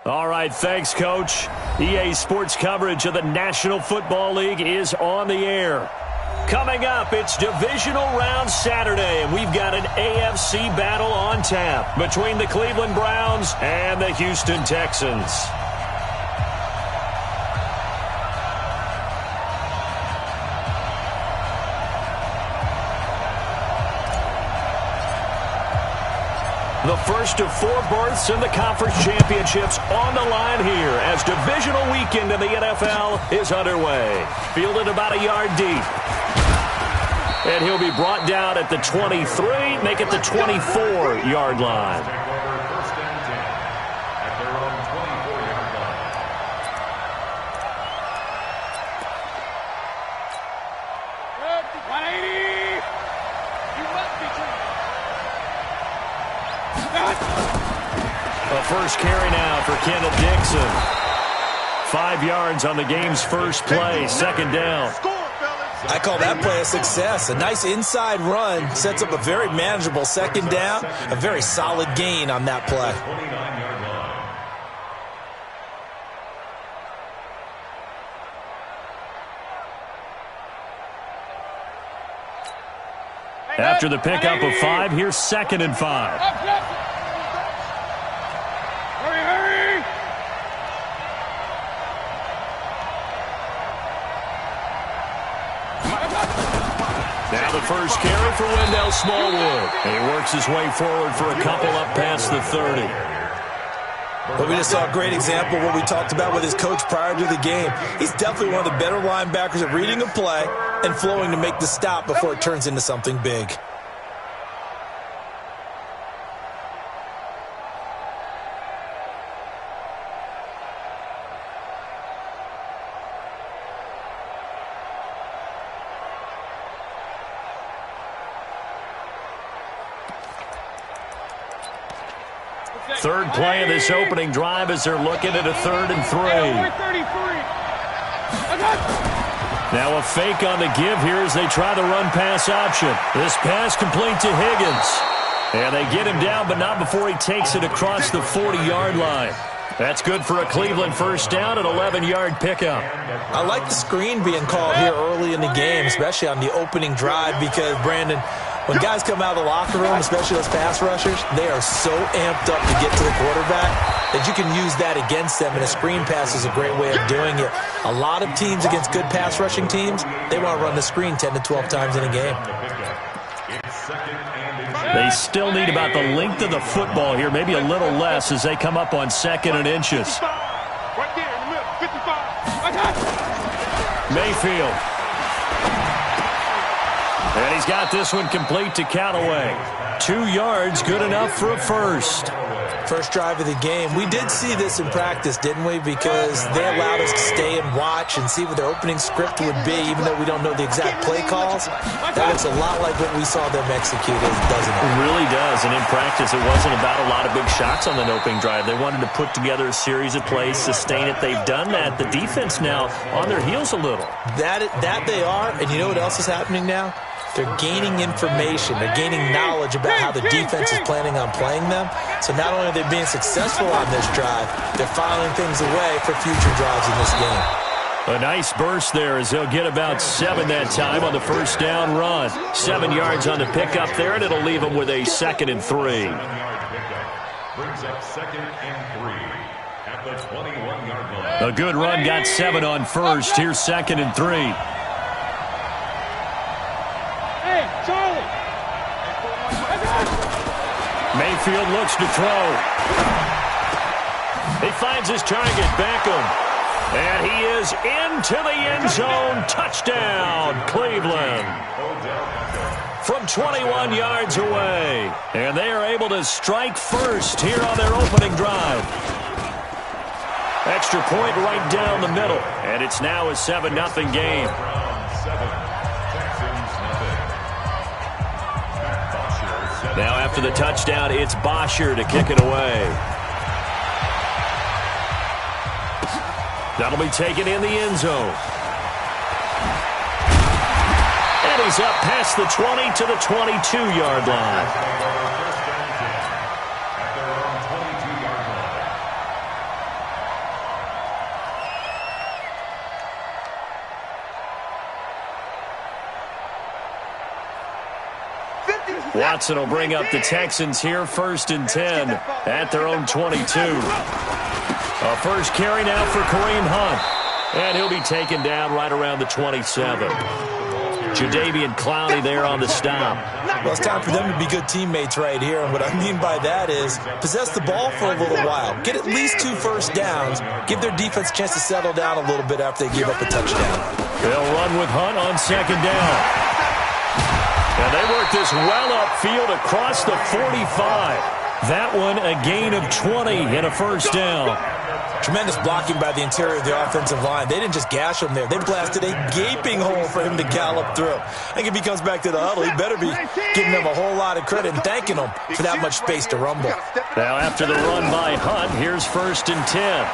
All right, thanks, Coach. EA Sports coverage of the National Football League is on the air. Coming up, it's Divisional Round Saturday, and we've got an AFC battle on tap between the Cleveland Browns and the Houston Texans. The first of 4 berths in the conference championships on the line here as divisional weekend in the NFL is underway. Fielded about a yard deep. And he'll be brought down at the 23, make it the 24-yard line. A first carry now for Kenneth Dixon. 5 yards on the game's first play, second down. I call that play a success. A nice inside run sets up a very manageable second down. A very solid gain on that play. After the pickup of 5, here's 2nd and 5. Now the first carry for Wendell Smallwood. And he works his way forward for a couple up past the 30. But we just saw a great example of what we talked about with his coach prior to the game. He's definitely one of the better linebackers at reading a play and flowing to make the stop before it turns into something big. Third play of this opening drive as they're looking at a 3rd and 3. Now a fake on the give here as they try the run-pass option. This pass complete to Higgins. And they get him down, but not before he takes it across the 40-yard line. That's good for a Cleveland first down, an 11-yard pickup. I like the screen being called here early in the game, especially on the opening drive, because, Brandon, when guys come out of the locker room, especially those pass rushers, they are so amped up to get to the quarterback that you can use that against them, and a screen pass is a great way of doing it. A lot of teams against good pass rushing teams, they want to run the screen 10 to 12 times in a game. They still need about the length of the football here, maybe a little less as they come up on 2nd and inches. Mayfield. And he's got this one complete to Callaway. 2 yards, good enough for a first. First drive of the game. We did see this in practice, didn't we? Because they allowed us to stay and watch and see what their opening script would be, even though we don't know the exact play calls. That looks a lot like what we saw them execute, doesn't it? It really does. And in practice, it wasn't about a lot of big shots on the opening drive. They wanted to put together a series of plays, sustain it. They've done that. The defense now on their heels a little. That they are. And you know what else is happening now? They're gaining information. They're gaining knowledge about how the defense is planning on playing them. So not only are they being successful on this drive, they're filing things away for future drives in this game. A nice burst there as they'll get about 7 that time on the first down run. 7 yards on the pickup there, and it'll leave them with a 2nd and 3. Brings up 2nd and 3 at the 21-yard line. A good run got 7 on first. Here's 2nd and 3. Mayfield looks to throw. He finds his target, Beckham. And he is into the end zone. Touchdown, Cleveland. From 21 yards away. And they are able to strike first here on their opening drive. Extra point right down the middle. And it's now a 7-0 game. Now after the touchdown, it's Bosher to kick it away. That'll be taken in the end zone. And he's up past the 20 to the 22-yard line. Watson will bring up the Texans here, 1st and 10 at their own 22. A first carry now for Kareem Hunt, and he'll be taken down right around the 27. Jadeveon Clowney there on the stop. Well, it's time for them to be good teammates right here, and what I mean by that is possess the ball for a little while, get at least 2 first downs, give their defense a chance to settle down a little bit after they give up a touchdown. They'll run with Hunt on 2nd down. And they work this well upfield across the 45. That one a gain of 20 and a first down. Tremendous blocking by the interior of the offensive line. They didn't just gash him there. They blasted a gaping hole for him to gallop through. I think if he comes back to the huddle, he better be giving them a whole lot of credit and thanking them for that much space to rumble. Now after the run by Hunt, here's 1st and 10.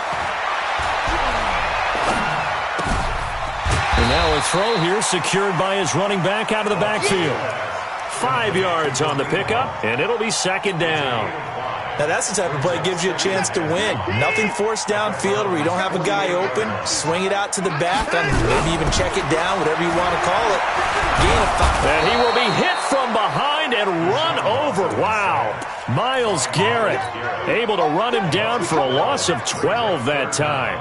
And now a throw here secured by his running back out of the backfield. 5 yards on the pickup, and it'll be 2nd down. Now, that's the type of play that gives you a chance to win. Nothing forced downfield where you don't have a guy open. Swing it out to the back, maybe even check it down, whatever you want to call it. Gain of 5. And he will be hit from behind and run over. Wow. Myles Garrett able to run him down for a loss of 12 that time.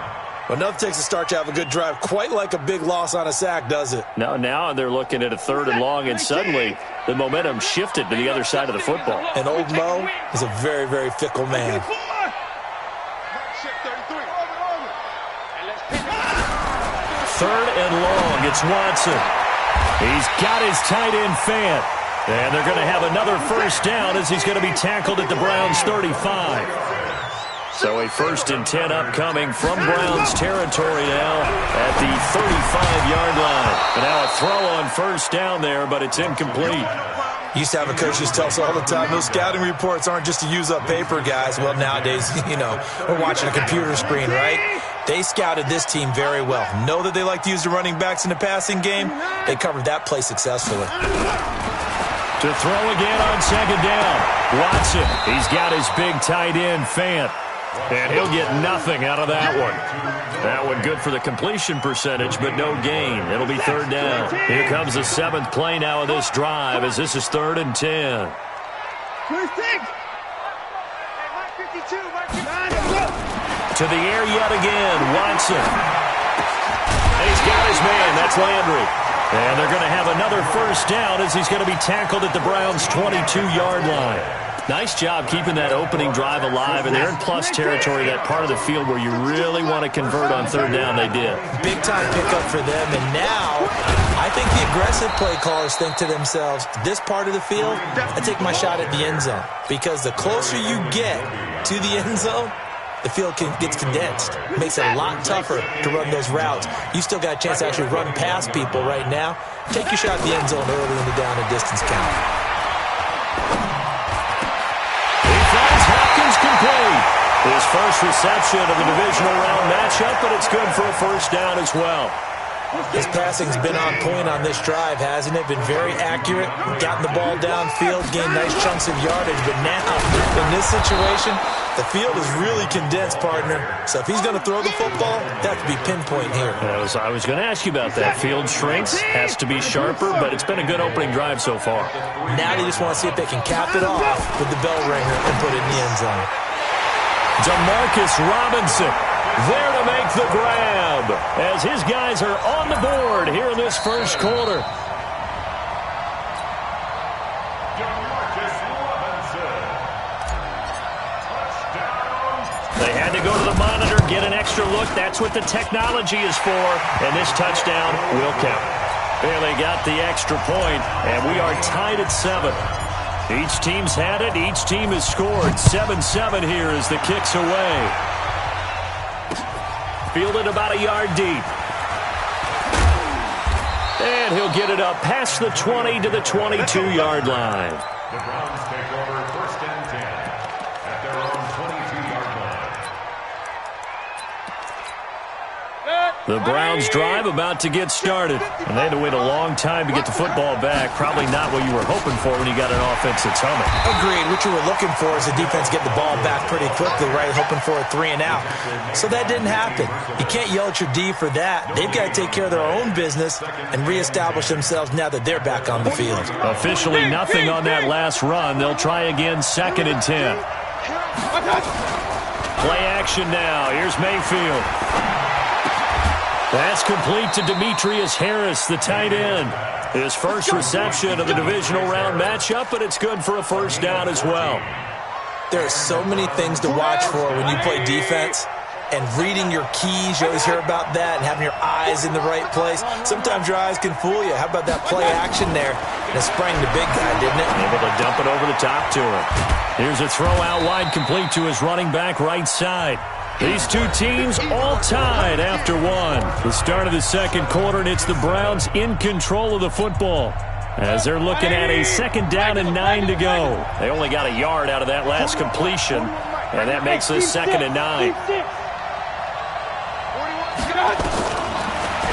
Well, nothing takes a start to have a good drive quite like a big loss on a sack, does it? Now they're looking at a 3rd and long, and suddenly the momentum shifted to the other side of the football. And old Mo is a very, very fickle man. 3rd and long, it's Watson. He's got his tight end Fant. And they're going to have another first down as he's going to be tackled at the Browns 35. So a 1st and 10 upcoming from Browns territory now at the 35-yard line. And now a throw on 1st down there, but it's incomplete. Used to have a coach who tells us all the time, those scouting reports aren't just to use up paper, guys. Well, nowadays, we're watching a computer screen, right? They scouted this team very well. Know that they like to use the running backs in the passing game. They covered that play successfully. To throw again on 2nd down. Watson, he's got his big tight end, Fant. And he'll get nothing out of that one. That one good for the completion percentage, but no gain. It'll be 3rd down. Here comes the 7th play now of this drive as this is 3rd and 10. To the air yet again, Watson. And he's got his man. That's Landry. And they're going to have another first down as he's going to be tackled at the Browns' 22-yard line. Nice job keeping that opening drive alive, and they're in plus territory, that part of the field where you really want to convert on 3rd down. They did. Big-time pickup for them, and now I think the aggressive play callers think to themselves, this part of the field, I take my shot at the end zone, because the closer you get to the end zone, the field gets condensed. It makes it a lot tougher to run those routes. You still got a chance to actually run past people right now. Take your shot at the end zone early in the down and distance count. Complete. His first reception of the divisional round matchup, but it's good for a first down as well. His passing's been on point on this drive, hasn't it? Been very accurate, gotten the ball downfield, gained nice chunks of yardage, but now, in this situation, the field is really condensed, partner. So if he's going to throw the football, that has to be pinpoint here. I was going to ask you about that. Field shrinks, has to be sharper, but it's been a good opening drive so far. Now they just want to see if they can cap it off with the bell ringer and put it in the end zone. Demarcus Robinson there to make the grab as his guys are on the board here in this first quarter. They had to go to the monitor, get an extra look. That's what the technology is for, and this touchdown will count. And they got the extra point, and we are tied at 7. Each team's had it. Each team has scored. 7-7 here as the kick's away. Fielded about a yard deep. And he'll get it up past the 20 to the 22-yard line. The Browns take over 1st and 10 at their own 22-yard line. The Browns drive about to get started. And they had to wait a long time to get the football back. Probably not what you were hoping for when you got an offense that's humming. Agreed. What you were looking for is the defense get the ball back pretty quickly, right? Hoping for a 3 and out. So that didn't happen. You can't yell at your D for that. They've got to take care of their own business and reestablish themselves now that they're back on the field. Officially nothing on that last run. They'll try again 2nd and 10. Play action now. Here's Mayfield. That's complete to Demetrius Harris, the tight end. His first reception of the divisional round matchup, but it's good for a first down as well. There are so many things to watch for when you play defense. And reading your keys, you always hear about that, and having your eyes in the right place. Sometimes your eyes can fool you. How about that play action there? And it sprang the big guy, didn't it? Able to dump it over the top to him. Here's a throw out wide, complete to his running back right side. These two teams all tied after one. The start of the second quarter, and it's the Browns in control of the football as they're looking at a 2nd down and 9 to go. They only got a yard out of that last completion, and that makes this 2nd and 9.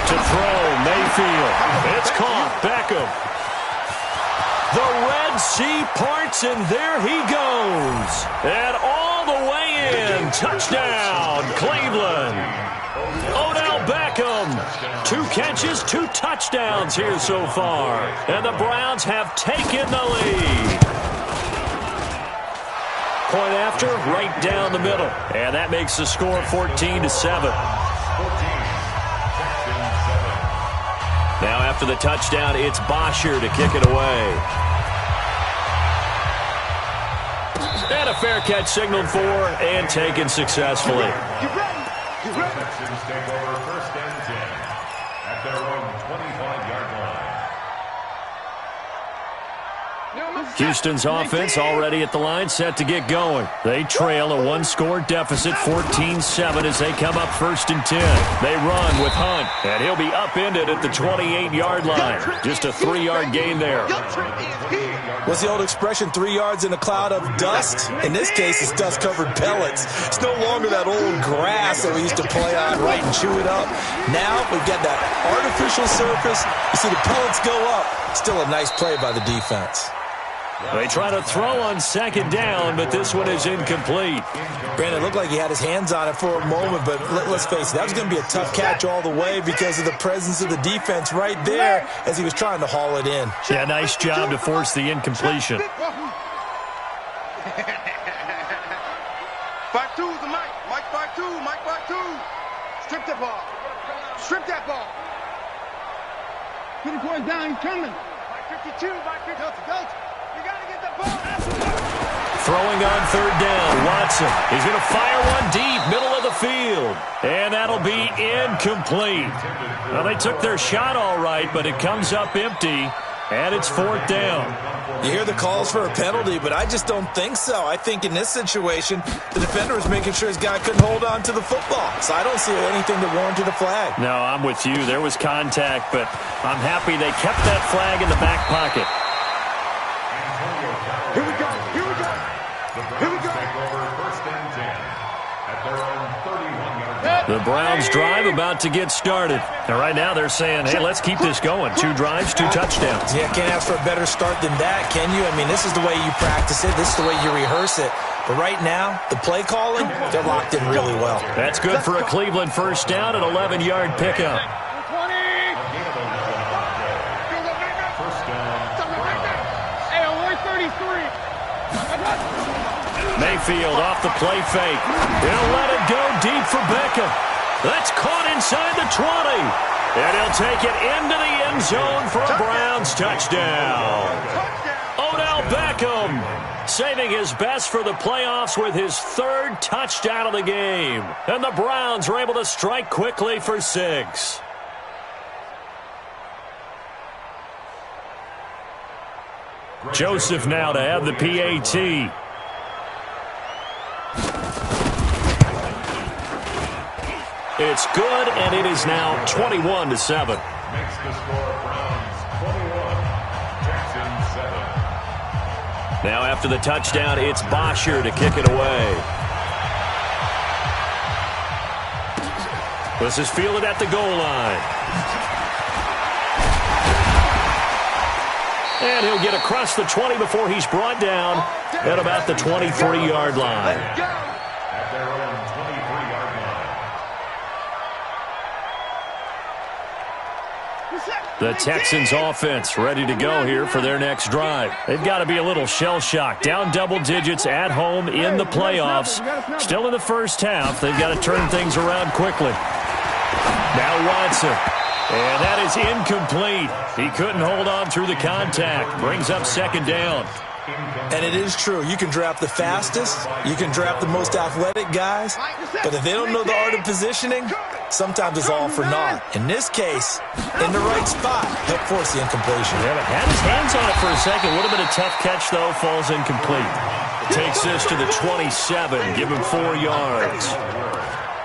To throw, Mayfield. It's caught. Beckham. The Red Sea parts, and there he goes. And all the way in. Touchdown, Cleveland. Odell Beckham. 2 catches, 2 touchdowns here so far. And the Browns have taken the lead. Point after, right down the middle. And that makes the score 14-7. Now after the touchdown, it's Bosher to kick it away. And a fair catch signaled for and taken successfully. Texans take over 1st and 10 at their own 25-yard line. Houston's offense already at the line, set to get going. They trail a 1-score deficit, 14-7, as they come up 1st and 10. They run with Hunt, and he'll be upended at the 28-yard line. Just a 3-yard gain there. What's the old expression, 3 yards in a cloud of dust? In this case, it's dust-covered pellets. It's no longer that old grass that we used to play on, right, and chew it up. Now we've got that artificial surface. You see the pellets go up. Still a nice play by the defense. They try to throw on 2nd down, but this one is incomplete. Brandon, it looked like he had his hands on it for a moment, but let's face it, that was going to be a tough catch all the way because of the presence of the defense right there as he was trying to haul it in. Yeah, nice job to force the incompletion. 5-2 is the Mike. Mike 5-2. Mike 5-2. Strip that ball. Strip that ball. 24 down. He's coming. Mike 52. Mike 52. Go. You got to get that ball. Throwing on 3rd down, Watson. He's going to fire one deep, middle of the field. And that'll be incomplete. Well, they took their shot all right, but it comes up empty, and it's 4th down. You hear the calls for a penalty, but I just don't think so. I think in this situation, the defender was making sure his guy couldn't hold on to the football. So I don't see anything that warranted a flag. No, I'm with you. There was contact, but I'm happy they kept that flag in the back pocket. Here we go. Here we go. Here we go. Take over 1st and 10 at their own 31-yard line. The Browns drive about to get started. And right now they're saying, hey, let's keep this going. 2 drives, 2 touchdowns. Yeah, can't ask for a better start than that, can you? I mean, this is the way you practice it. This is the way you rehearse it. But right now, the play calling, they're locked in really well. That's good for a Cleveland first down, an 11-yard pickup. Mayfield off the play fake. He'll let it go deep for Beckham. That's caught inside the 20. And he'll take it into the end zone for a Browns touchdown. Odell Beckham saving his best for the playoffs with his 3rd touchdown of the game. And the Browns are able to strike quickly for 6. Joseph now to have the PAT. It's good, and it is now 21-7. Makes the score Browns 21, Texans 7. Now after the touchdown, it's Bosher to kick it away. This is fielded at the goal line. And he'll get across the 20 before he's brought down at about the 23-yard line. At their own 23-yard line. The Texans offense ready to go here for their next drive. They've got to be a little shell-shocked. Down double digits at home in the playoffs. Still in the first half. They've got to turn things around quickly. Now Watson. And that is incomplete. He couldn't hold on through the contact. Brings up second down. And it is true. You can draft the fastest. You can draft the most athletic guys. But if they don't know the art of positioning, sometimes it's all for naught. In this case, in the right spot, he'll force the incompletion. Yeah, but had his hands on it for a second. Would have been a tough catch, though. Falls incomplete. Takes this to the 27. Give him 4 yards.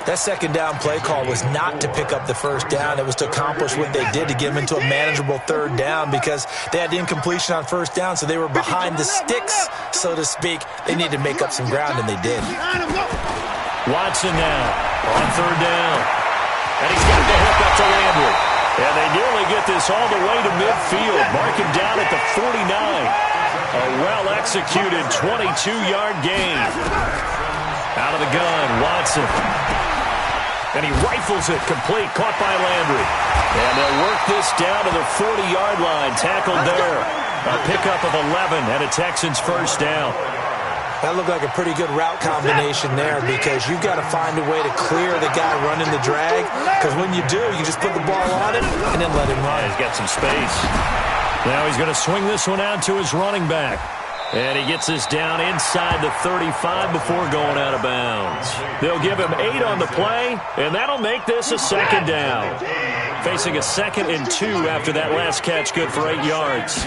That second down play call was not to pick up the first down. It was to accomplish what they did to get them into a manageable third down because they had the incompletion on first down, so they were behind the sticks, so to speak. They needed to make up some ground, and they did. Watson now on third down. And he's got the hook up to Landry. And they nearly get this all the way to midfield. Mark him down at the 49. A well-executed 22-yard gain. Out of the gun, Watson. And he rifles it complete, caught by Landry. And they'll work this down to the 40-yard line, tackled there. A pickup of 11 and a Texans first down. That looked like a pretty good route combination there because you've got to find a way to clear the guy running the drag because when you do, you just put the ball on him and then let him run. Yeah, he's got some space. Now he's going to swing this one out to his running back. And he gets this down inside the 35 before going out of bounds. They'll give him 8 on the play, and that'll make this a second down. Facing a 2nd and 2 after that last catch, good for 8 yards.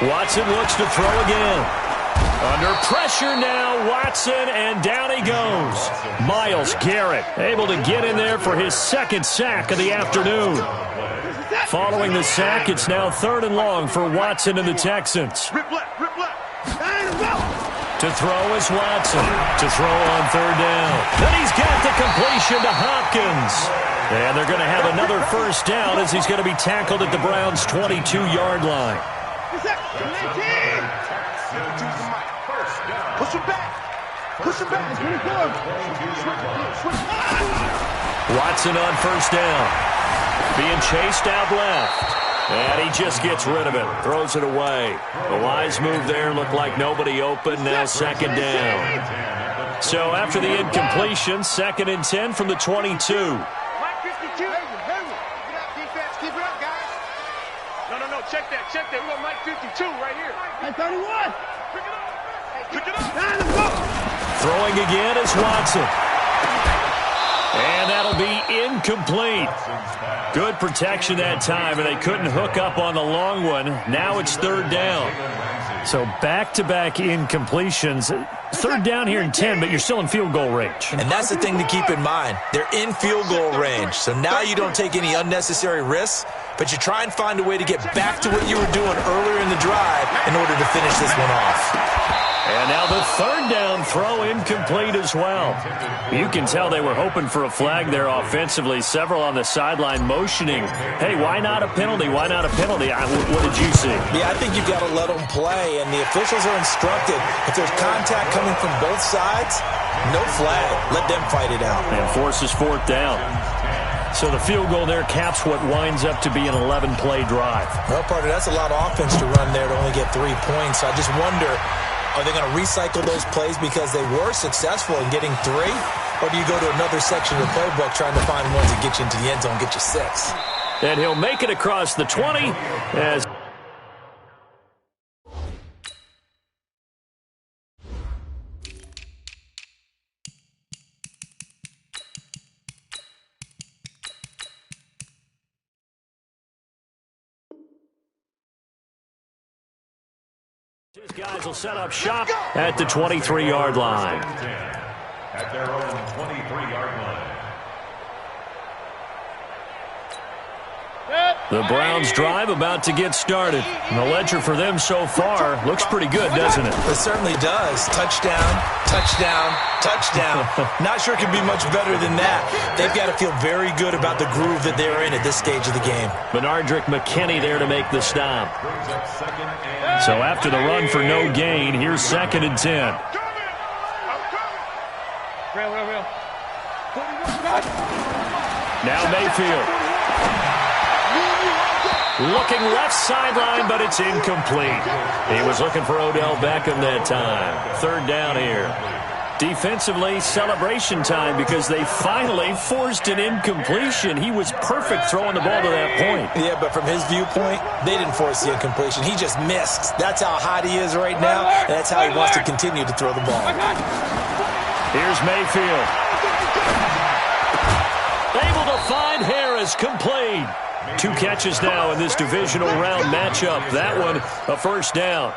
Watson looks to throw again. Under pressure now, Watson, and down he goes. Myles Garrett able to get in there for his 2nd sack of the afternoon. Following the sack, it's now 3rd and long for Watson and the Texans. To throw is Watson. To throw on 3rd down. Then he's got the completion to Hopkins. And they're going to have another first down as he's going to be tackled at the Browns' 22-yard line. Push him back. Push him back. Watson on first down. Being chased out left. And he just gets rid of it. Throws it away. The wise move there. Looked like nobody open. Now 2nd down. So after the incompletion, 2nd and 10 from the 22. Mike 52. Keep it up, defense. Keep it up, guys. No. Check that. We got Mike 52 right here. Hey, 31. Pick it up. Throwing again is Watson. And that'll be incomplete. Good protection that time, and they couldn't hook up on the long one. Now it's 3rd down. So back-to-back incompletions. 3rd down here in 10, but you're still in field goal range. And that's the thing to keep in mind. They're in field goal range, so now you don't take any unnecessary risks, but you try and find a way to get back to what you were doing earlier in the drive in order to finish this one off. And now the 3rd down throw incomplete as well. You can tell they were hoping for a flag there offensively. Several on the sideline motioning. Hey, why not a penalty? Why not a penalty? What did you see? Yeah, I think you've got to let them play, and the officials are instructed. If there's contact coming from both sides, no flag. Let them fight it out. And forces 4th down. So the field goal there caps what winds up to be an 11-play drive. Well, partner, that's a lot of offense to run there to only get 3 points. I just wonder, are they going to recycle those plays because they were successful in getting 3? Or do you go to another section of the playbook trying to find ones that get you into the end zone, get you 6? And he'll make it across the 20 as... His guys will set up shop at the 23-yard line. At their own 23-yard line. The Browns' drive about to get started. And the ledger for them so far looks pretty good, doesn't it? It certainly does. Touchdown, touchdown, touchdown. Not sure it can be much better than that. They've got to feel very good about the groove that they're in at this stage of the game. Benardrick McKinney there to make the stop. So after the run for no gain, here's 2nd and 10. Now Mayfield. Looking left sideline, but it's incomplete. He was looking for Odell Beckham that time. 3rd down here. Defensively, celebration time because they finally forced an incompletion. He was perfect throwing the ball to that point. Yeah, but from his viewpoint, they didn't force the incompletion. He just missed. That's how hot he is right now, and that's how he wants to continue to throw the ball. Here's Mayfield. Able to find Harris, complete. 2 catches now in this divisional round matchup. That one, a 1st down.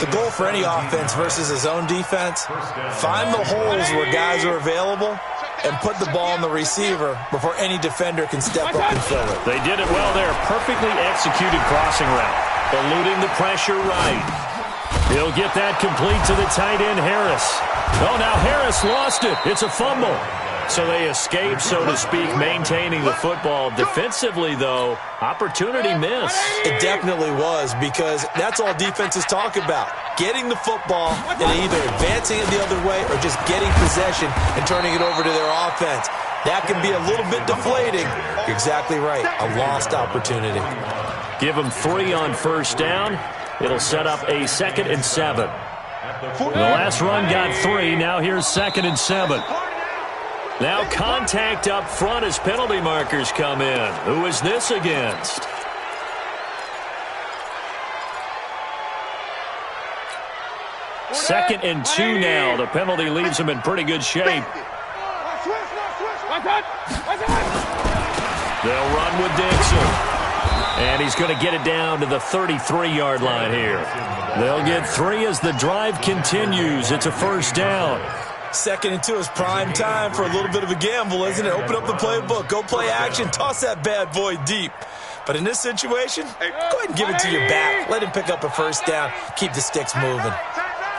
The goal for any offense versus his own defense, find the holes where guys are available and put the ball on the receiver before any defender can step up and fill it. They did it well there. Perfectly executed crossing route. Eluding the pressure right. He'll get that complete to the tight end, Harris. Oh, now Harris lost it. It's a fumble. So they escape, so to speak, maintaining the football. Defensively, though, opportunity missed. It definitely was, because that's all defenses talk about. Getting the football and either advancing it the other way or just getting possession and turning it over to their offense. That can be a little bit deflating. You're exactly right. A lost opportunity. Give them 3 on 1st down. It'll set up a 2nd and 7. The last run got 3. Now here's 2nd and 7. Now contact up front as penalty markers come in. Who is this against? Second and 2 now. The penalty leaves him in pretty good shape. They'll run with Dixon. And he's going to get it down to the 33-yard line here. They'll get 3 as the drive continues. It's a 1st down. 2nd and 2 is prime time for a little bit of a gamble, isn't it? Open up the playbook, go play action, toss that bad boy deep. But in this situation, go ahead and give it to your back. Let him pick up a 1st down, keep the sticks moving.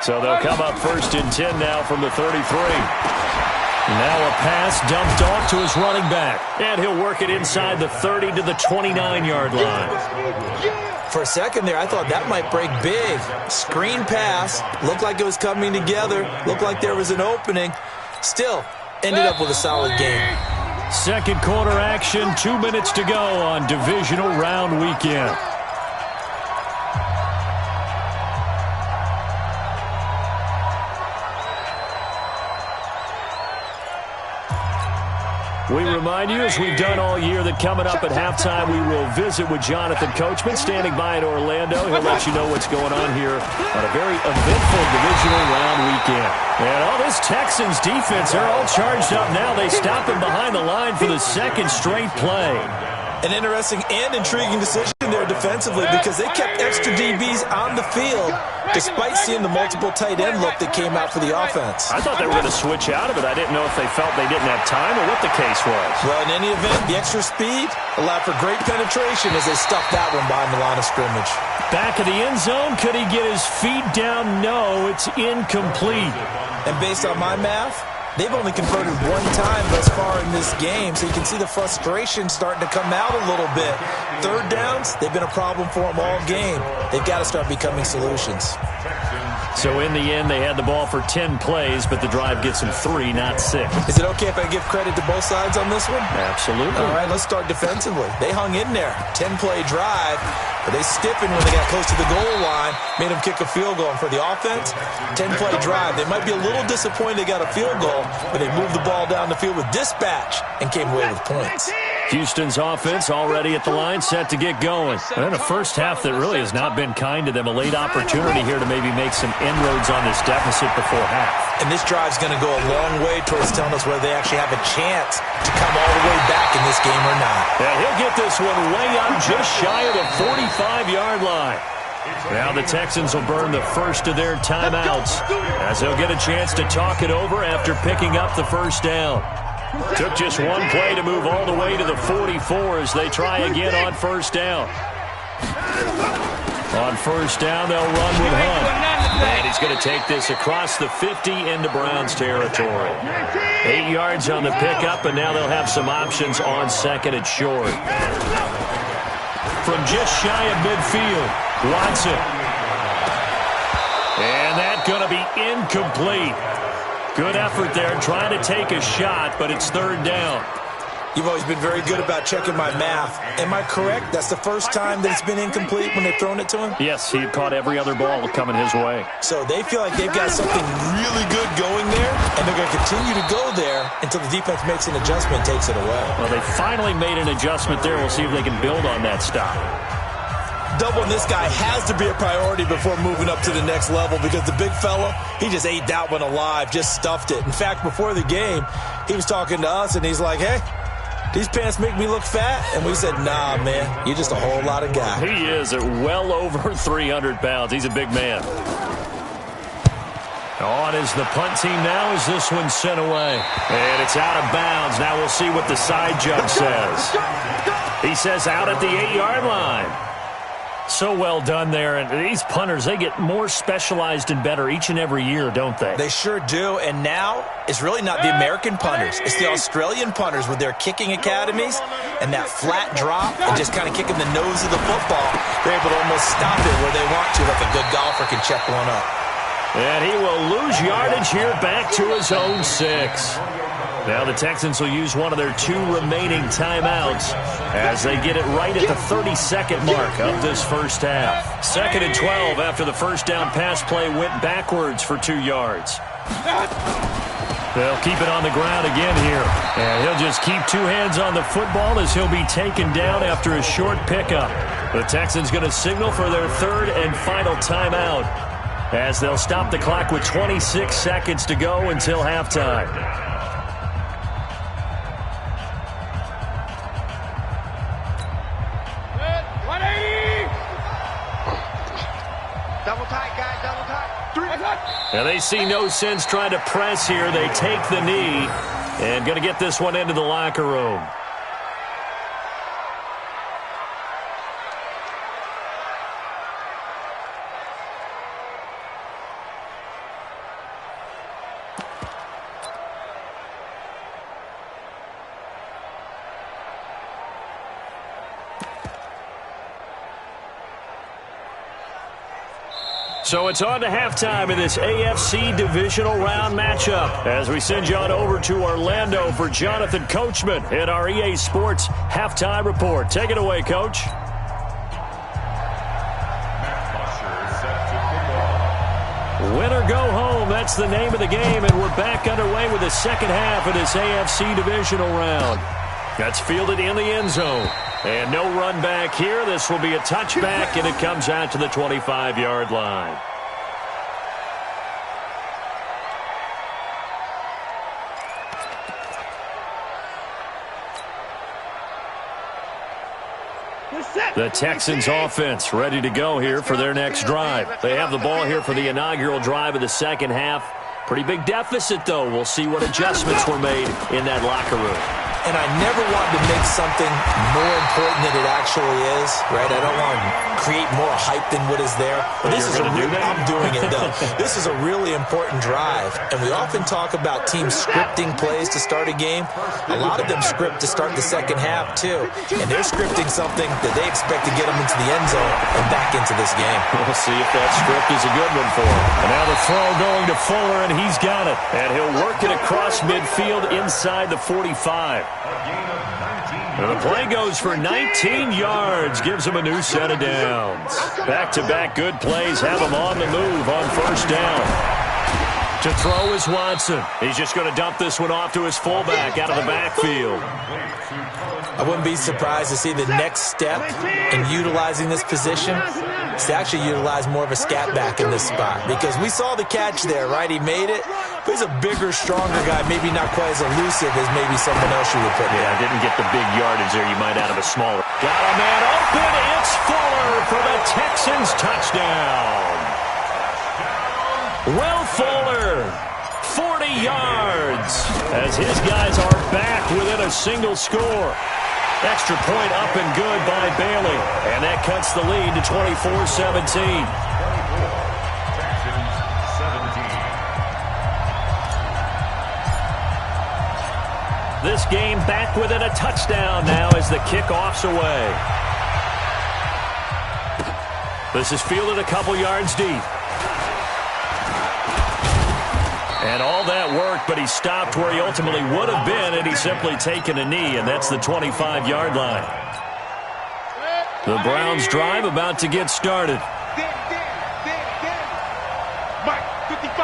So they'll come up 1st and 10 now from the 33. Now a pass dumped off to his running back. And he'll work it inside the 30 to the 29-yard line. For a second there, I thought that might break big. Screen pass. Looked like it was coming together. Looked like there was an opening. Still, ended up with a solid game. 2nd quarter action, 2 minutes to go on divisional round weekend. We remind you, as we've done all year, that coming up at halftime, we will visit with Jonathan Coachman, standing by in Orlando. He'll let you know what's going on here on a very eventful divisional round weekend. And all this Texans defense, they're all charged up now. They stop him behind the line for the 2nd straight play. An interesting and intriguing decision there defensively, because they kept extra DBs on the field despite seeing the multiple tight end look that came out for the offense. I thought they were going to switch out of it. I didn't know if they felt they didn't have time or what the case was. Well, in any event, the extra speed allowed for great penetration as they stuffed that one behind the line of scrimmage. Back of the end zone, could he get his feet down? No, it's incomplete. And based on my math, they've only converted 1 time thus far in this game, so you can see the frustration starting to come out a little bit. 3rd downs, they've been a problem for them all game. They've got to start becoming solutions. So in the end, they had the ball for 10 plays, but the drive gets them 3, not 6. Is it okay if I give credit to both sides on this one? Absolutely. All right, let's start defensively. They hung in there. 10-play drive, but they stiffened when they got close to the goal line, made them kick a field goal. And for the offense, 10-play drive. They might be a little disappointed they got a field goal, but they moved the ball down the field with dispatch and came away with points. Houston's offense already at the line, set to get going. And a first half that really has not been kind to them. A late opportunity here to maybe make some inroads on this deficit before half. And this drive's going to go a long way towards telling us whether they actually have a chance to come all the way back in this game or not. Yeah, he'll get this one way up just shy of the 45-yard line. Now the Texans will burn the first of their timeouts as they'll get a chance to talk it over after picking up the 1st down. Took just one play to move all the way to the 44 as they try again on first down. On first down, they'll run with Hunt. And he's going to take this across the 50 into Browns territory. 8 yards on the pickup, and now they'll have some options on second and short. From just shy of midfield, Watson. And that's going to be incomplete. Good effort there, trying to take a shot, but it's third down. You've always been very good about checking my math. Am I correct? That's the first time that it's been incomplete when they've thrown it to him? Yes, he had caught every other ball coming his way. So they feel like they've got something really good going there, and they're going to continue to go there until the defense makes an adjustment and takes it away. Well, they finally made an adjustment there. We'll see if they can build on that stop. Doubling this guy has to be a priority before moving up to the next level because the big fella, he just ate that one alive, just stuffed it. In fact, before the game, he was talking to us, and he's like, hey, these pants make me look fat? And we said, nah, man, you're just a whole lot of guy. He is at well over 300 pounds. He's a big man. On is the punt team now as this one's sent away. And it's out of bounds. Now we'll see what the side judge says. He says out at the 8-yard line. So well done there. And these punters, they get more specialized and better each and every year, don't they? They sure do. And now it's really not the American punters. It's the Australian punters with their kicking academies and that flat drop and just kind of kicking the nose of the football. They're able to almost stop it where they want to, like a good golfer can check one up. And he will lose yardage here back to his own 6. Now the Texans will use one of their 2 remaining timeouts as they get it right at the 32nd mark of this first half. 2nd and 12 after the first down pass play went backwards for 2 yards. They'll keep it on the ground again here. And he'll just keep 2 hands on the football as he'll be taken down after a short pickup. The Texans going to signal for their 3rd and final timeout as they'll stop the clock with 26 seconds to go until halftime. Double tight, guys, double tight. 3. Now they see no sense trying to press here. They take the knee and going to get this one into the locker room. So it's on to halftime in this AFC divisional round matchup as we send you on over to Orlando for Jonathan Coachman in our EA Sports Halftime Report. Take it away, Coach. Win or go home, that's the name of the game, and we're back underway with the second half of this AFC divisional round. That's fielded in the end zone. And no run back here. This will be a touchback, and it comes out to the 25-yard line. The Texans offense ready to go here for their next drive. They have the ball here for the inaugural drive of the second half. Pretty big deficit, though. We'll see what adjustments were made in that locker room. And I never wanted to make something more important than it actually is, right? I don't want to create more hype than what is there. But this is I'm doing it, though. This is a really important drive. And we often talk about teams scripting plays to start a game. A lot of them script to start the second half, too. And they're scripting something that they expect to get them into the end zone and back into this game. We'll see if that script is a good one for him. And now the throw going to Fuller, and he's got it. And he'll work it across midfield inside the 45. And the play goes for 19 yards, gives him a new set of downs. Back-to-back good plays have him on the move on first down. To throw is Watson. He's just going to dump this one off to his fullback out of the backfield. I wouldn't be surprised to see the next step in utilizing this position is to actually utilize more of a scat back in this spot. Because we saw the catch there, right? He made it. But he's a bigger, stronger guy, maybe not quite as elusive as maybe someone else you would put in. Yeah, didn't get the big yardage there. You might out of a smaller. Got a man open. It's Fuller for the Texans touchdown. Will Fuller 40 yards as his guys are back within a single score. Extra point up and good by Bailey. And that cuts the lead to 24-17. This game back within a touchdown now as the kickoff's away. This is fielded a couple yards deep. And all that worked, but he stopped where he ultimately would have been had he simply taken a knee, and that's the 25-yard line. The Browns' drive about to get started. Mike, 55,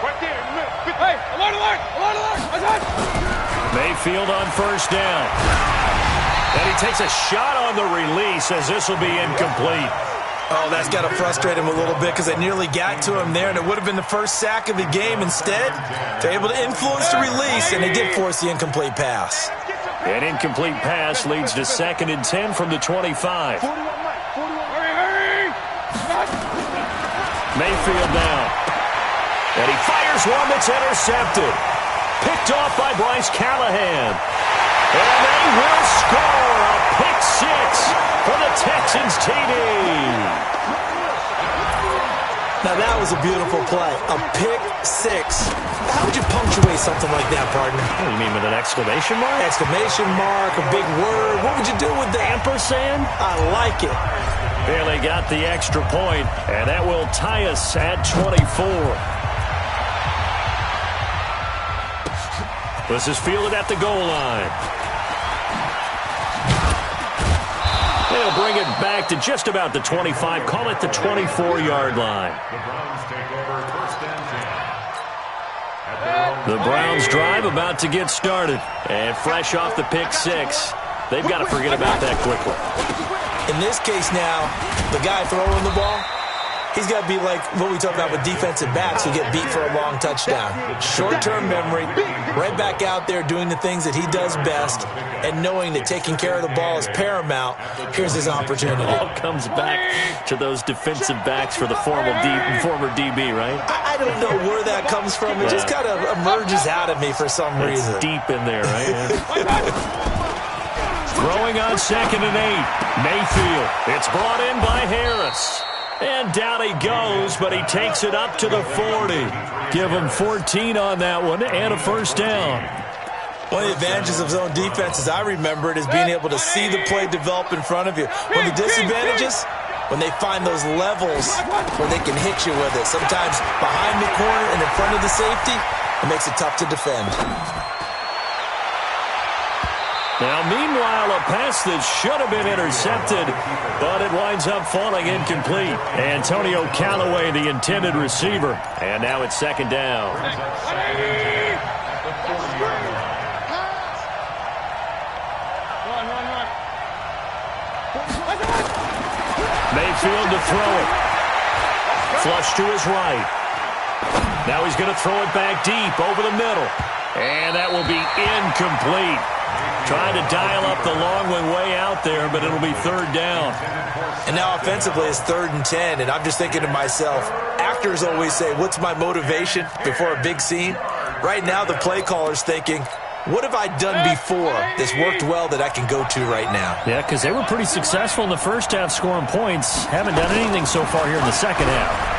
right there in the middle. Hey, alert, alert, alert, alert. Mayfield on first down. And he takes a shot on the release as this will be incomplete. Oh, that's got to frustrate him a little bit because they nearly got to him there, and it would have been the first sack of the game. Instead, they're able to influence the release, and they did force the incomplete pass. An incomplete pass leads to 2nd and 10 from the 25. Mayfield now. And he fires one that's intercepted. Picked off by Bryce Callahan. And they will score a pick six for the Texans TD. Now that was a beautiful play. A pick six. How would you punctuate something like that, partner? What do you mean, with an exclamation mark? Exclamation mark, a big word. What would you do with that? Ampersand? I like it. Bailey got the extra point, and that will tie us at 24. This is fielded at the goal line. They'll bring it back to just about the 25. Call it the 24-yard line. The Browns take over first and 10. The Browns drive about to get started. And fresh off the pick six, they've got to forget about that quickly. In this case now, the guy throwing the ball, he's got to be like what we talk about with defensive backs who get beat for a long touchdown. Short-term memory, right back out there doing the things that he does best, and knowing that taking care of the ball is paramount. Here's his opportunity. It all comes back to those defensive backs for the former DB, right? I don't know where that comes from. It just kind of emerges out of me for some reason. It's deep in there, right? Throwing on 2nd and 8. Mayfield. It's brought in by Harris. And down he goes, but he takes it up to the 40. Give him 14 on that one and a first down. One of the advantages of zone defense, as I remember it, is being able to see the play develop in front of you. One of the disadvantages, when they find those levels where they can hit you with it. Sometimes behind the corner and in front of the safety, it makes it tough to defend. Now, meanwhile, a pass that should have been intercepted, but it winds up falling incomplete. Antonio Callaway, the intended receiver. And now it's 2nd down. Mayfield to throw it. Flush to his right. Now he's going to throw it back deep over the middle. And that will be incomplete. Trying to dial up the long one way out there, but it'll be 3rd down. And now offensively it's 3rd and 10, and I'm just thinking to myself, actors always say, what's my motivation before a big scene? Right now the play caller's thinking, what have I done before that's worked well that I can go to right now? Yeah, because they were pretty successful in the first half scoring points. Haven't done anything so far here in the second half.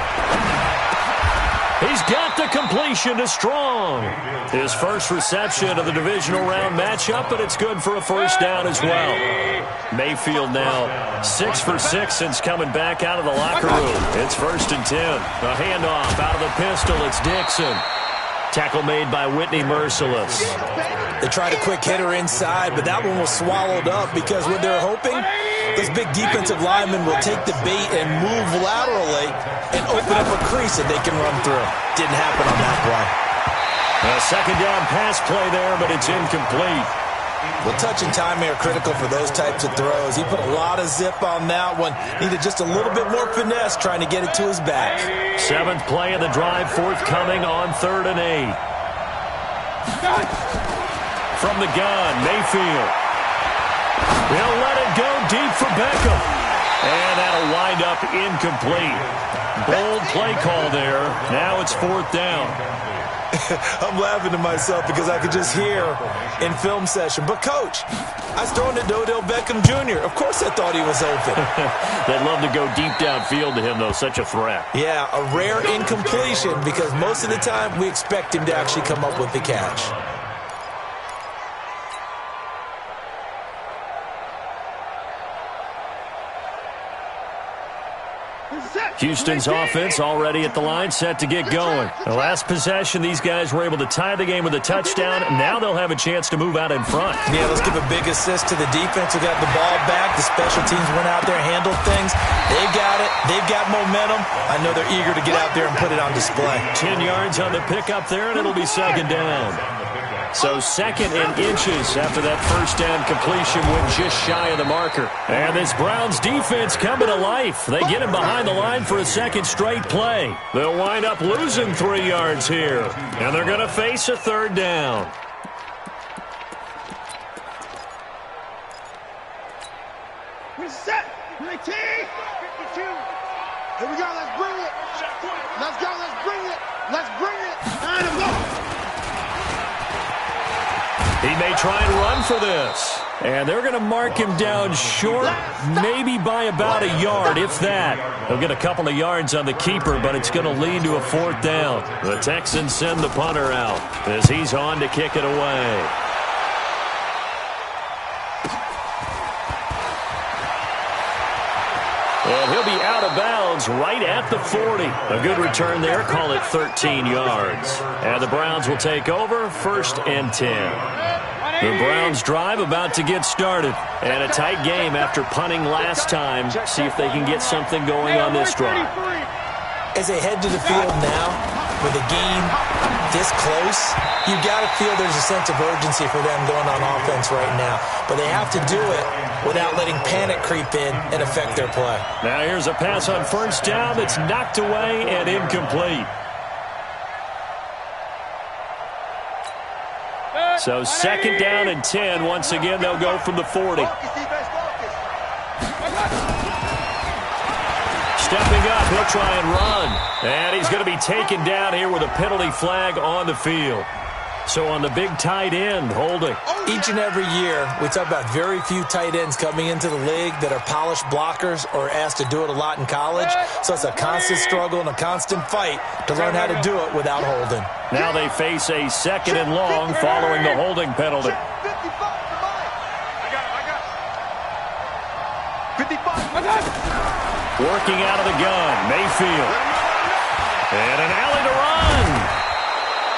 He's got the completion to Strong. His first reception of the divisional round matchup, but it's good for a first down as well. Mayfield now 6 for 6 since coming back out of the locker room. It's 1st and 10. A handoff out of the pistol. It's Dixon. Tackle made by Whitney Merciless. They tried a quick hitter inside, but that one was swallowed up because what they're hoping, those big defensive linemen will take the bait and move laterally and open up a crease that they can run through. Didn't happen on that play. A 2nd down pass play there, but it's incomplete. Well, touch and timing are critical for those types of throws. He put a lot of zip on that one. Needed just a little bit more finesse trying to get it to his back. 7th play of the drive forthcoming on 3rd and 8. From the gun, Mayfield. He'll let it go deep for Beckham. And that'll wind up incomplete. Bold play call there. Now it's 4th down. I'm laughing to myself because I could just hear in film session. But, Coach, I was throwing to Odell Beckham Jr. Of course I thought he was open. They'd love to go deep downfield to him, though. Such a threat. Yeah, a rare incompletion because most of the time we expect him to actually come up with the catch. Houston's offense already at the line, set to get going. The last possession, these guys were able to tie the game with a touchdown. Now they'll have a chance to move out in front. Yeah, let's give a big assist to the defense who got the ball back. The special teams went out there, handled things. They've got it. They've got momentum. I know they're eager to get out there and put it on display. 10 yards on the pickup there, and it'll be second down. So second and inches after that first down completion went just shy of the marker. And this Browns defense coming to life. They get him behind the line for a second straight play. They'll wind up losing 3 yards here. And they're going to face a third down. We're set. 19. 52. Here we go. Let's bring it. Let's go. Let's bring it. Let's bring it. And a go. He may try and run for this. And they're going to mark him down short, maybe by about a yard, if that. They'll get a couple of yards on the keeper, but it's going to lead to a fourth down. The Texans send the punter out as he's on to kick it away. And he'll be out of bounds right at the 40. A good return there. Call it 13 yards. And the Browns will take over, 1st and 10. The Browns drive about to get started. And a tight game after punting last time. See if they can get something going on this drive. As they head to the field now, with a game this close, you've got to feel there's a sense of urgency for them going on offense right now. But they have to do it without letting panic creep in and affect their play. Now here's a pass on first down that's knocked away and incomplete. So second down and 10. Once again, they'll go from the 40. Stepping up, he'll try and run. And he's going to be taken down here with a penalty flag on the field. So on the big tight end, holding. Each and every year, we talk about very few tight ends coming into the league that are polished blockers or asked to do it a lot in college. So it's a constant struggle and a constant fight to learn how to do it without holding. Now they face a second and long following the holding penalty. 55. Working out of the gun, Mayfield. And an alley to run.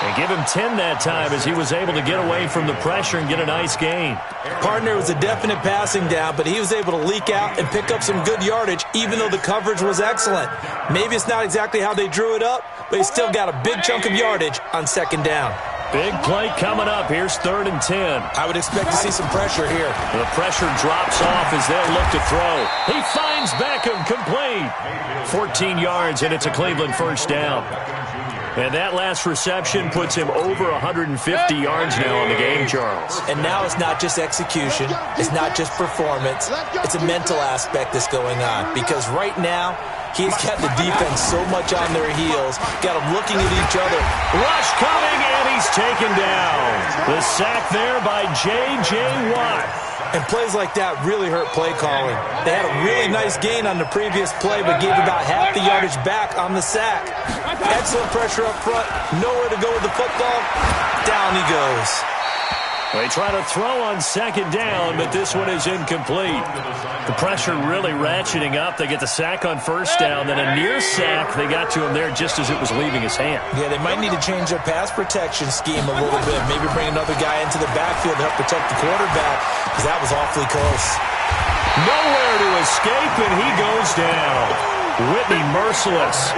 And give him 10 that time as he was able to get away from the pressure and get a nice gain. Partner was a definite passing down, but he was able to leak out and pick up some good yardage, even though the coverage was excellent. Maybe it's not exactly how they drew it up, but he still got a big chunk of yardage on second down. Big play coming up. Here's 3rd and 10. I would expect to see some pressure here. The pressure drops off as they'll look to throw. He finds Beckham, complete. 14 yards, and it's a Cleveland first down. And that last reception puts him over 150 yards now on the game, Charles. And now it's not just execution. It's not just performance. It's a mental aspect that's going on. Because right now, he's got the defense so much on their heels, got them looking at each other. Rush coming, and he's taken down. The sack there by J.J. Watt. And plays like that really hurt play calling. They had a really nice gain on the previous play, but gave about half the yardage back on the sack. Excellent pressure up front. Nowhere to go with the football. Down he goes. They try to throw on second down, but this one is incomplete. The pressure really ratcheting up. They get the sack on first down, then a near sack. They got to him there just as it was leaving his hand. Yeah, they might need to change their pass protection scheme a little bit. Maybe bring another guy into the backfield to help protect the quarterback, because that was awfully close. Nowhere to escape, and he goes down. Whitney merciless.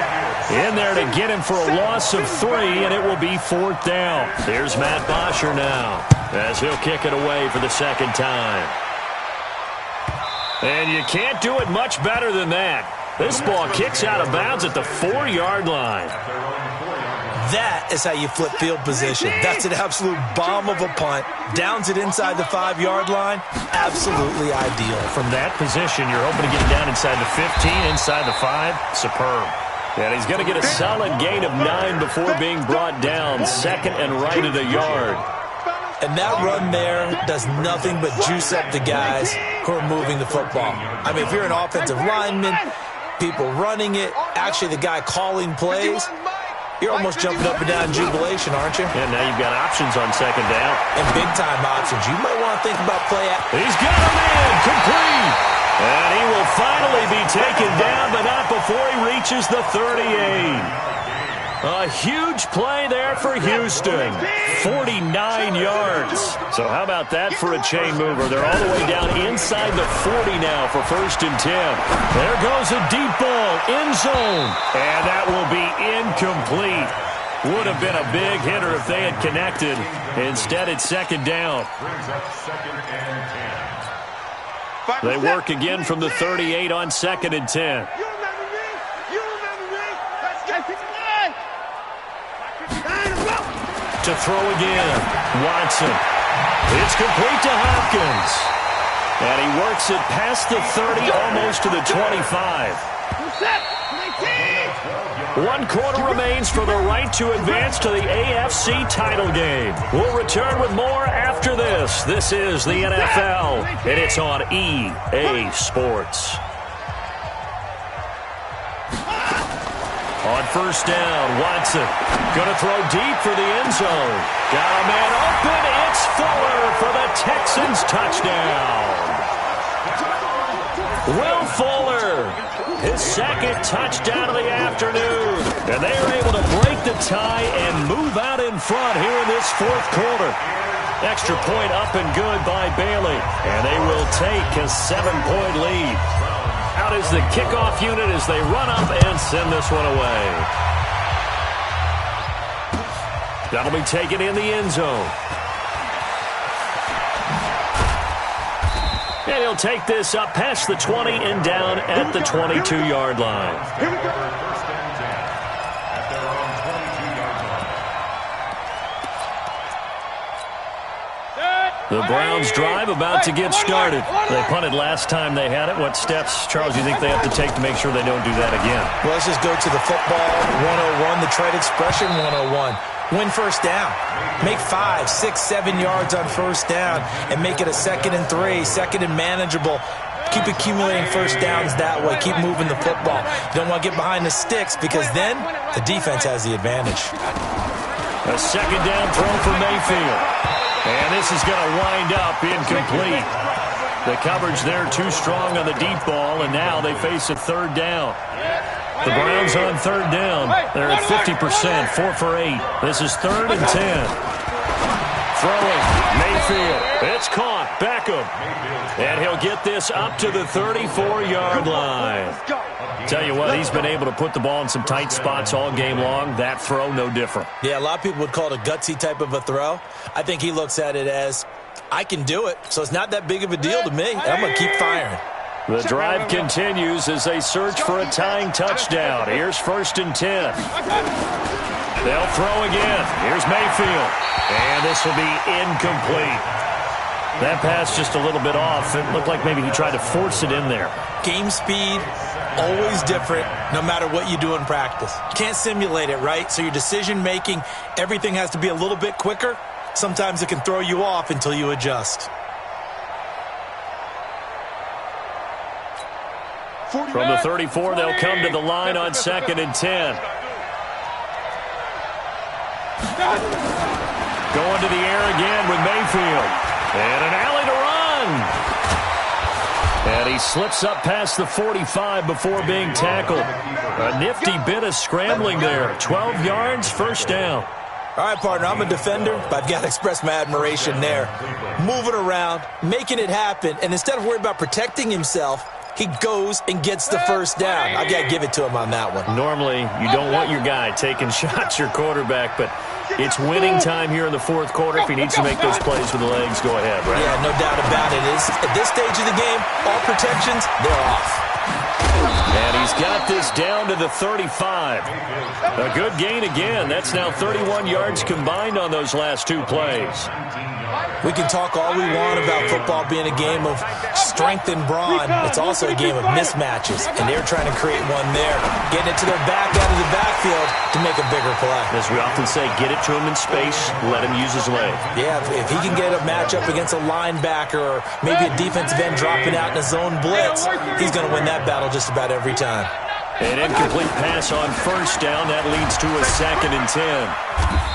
In there to get him for a loss of 3, and it will be 4th down. There's Matt Bosher now as he'll kick it away for the second time. And you can't do it much better than that. This ball kicks out of bounds at the 4-yard line. That is how you flip field position. That's an absolute bomb of a punt. Downs it inside the 5-yard line. Absolutely ideal. From that position, you're hoping to get it down inside the 15, inside the 5. Superb. And he's going to get a solid gain of 9 before being brought down. Second and right at a yard. And that run there does nothing but juice up the guys who are moving the football. I mean, if you're an offensive lineman, people running it, actually the guy calling plays, you're almost jumping up and down in jubilation, aren't you? And now you've got options on second down. And big-time options. You might want to think about play action. He's got him in, complete. And he will finally be taken down, but not before he reaches the 38. A huge play there for Houston. 49 yards. So how about that for a chain mover? They're all the way down inside the 40 now for 1st and 10. There goes a deep ball, end zone. And that will be incomplete. Would have been a big hitter if they had connected. Instead, it's 2nd down. Brings up 2nd and 10. They work again from the 38 on 2nd and 10. You remember me? You remember me? Let's get it. To throw again, Watson. It's complete to Hopkins. And he works it past the 30, almost to the 25. 1 quarter remains for the right to advance to the AFC title game. We'll return with more after this. This is the NFL, and it's on EA Sports. On 1st down, Watson going to throw deep for the end zone. Got a man open. It's Fuller for the Texans touchdown. Will Fuller, his 2nd touchdown of the afternoon. And they are able to break the tie and move out in front here in this 4th quarter. Extra point up and good by Bailey. And they will take a 7-point lead. Out is the kickoff unit as they run up and send this one away. That'll be taken in the end zone. And he'll take this up past the 20 and down at the 22-yard line. Here we go. 1st and 10 at their own 22-yard line. The Browns drive about to get started. They punted last time they had it. What steps, Charles, do you think they have to take to make sure they don't do that again? Well, let's just go to the football 101, the trade expression 101. Win 1st down. Make 5, 6, 7 yards on 1st down and make it a 2nd and 3, 2nd and manageable. Keep accumulating 1st downs that way. Keep moving the football. You don't want to get behind the sticks because then the defense has the advantage. A 2nd down throw for Mayfield. And this is going to wind up incomplete. The coverage there too strong on the deep ball, and now they face a 3rd down. The Browns on 3rd down. They're at 50%, 4 for 8. This is 3rd and 10. Throwing, Mayfield. It's caught. Beckham. And he'll get this up to the 34-yard line. Tell you what, he's been able to put the ball in some tight spots all game long. That throw, no different. Yeah, a lot of people would call it a gutsy type of a throw. I think he looks at it as, I can do it, so it's not that big of a deal to me. I'm going to keep firing. The drive continues as they search for a tying touchdown. Here's 1st and 10. They'll throw again. Here's Mayfield. And this will be incomplete. That pass just a little bit off. It looked like maybe he tried to force it in there. Game speed, always different, no matter what you do in practice. You can't simulate it, right? So your decision-making, everything has to be a little bit quicker. Sometimes it can throw you off until you adjust. From the 34, they'll come to the line on 2nd and 10. Going to the air again with Mayfield. And an alley to run. And he slips up past the 45 before being tackled. A nifty bit of scrambling there. 12 yards, 1st down. All right, partner, I'm a defender, but I've got to express my admiration there. Moving around, making it happen, and instead of worrying about protecting himself, he goes and gets the 1st down. I've got to give it to him on that one. Normally, you don't want your guy taking shots, your quarterback, but it's winning time here in the 4th quarter. If he needs to make those plays with the legs, go ahead, right? Yeah, no doubt about it. At this stage of the game, all protections, they're off. And he's got this down to the 35. A good gain again. That's now 31 yards combined on those last two plays. We can talk all we want about football being a game of strength and brawn. It's also a game of mismatches, and they're trying to create one there, getting it to their back out of the backfield to make a bigger play. As we often say, get it to him in space, let him use his leg. Yeah, if he can get a matchup against a linebacker or maybe a defensive end dropping out in a zone blitz, he's going to win that battle just about every time. An incomplete pass on first down. That leads to a 2nd and 10.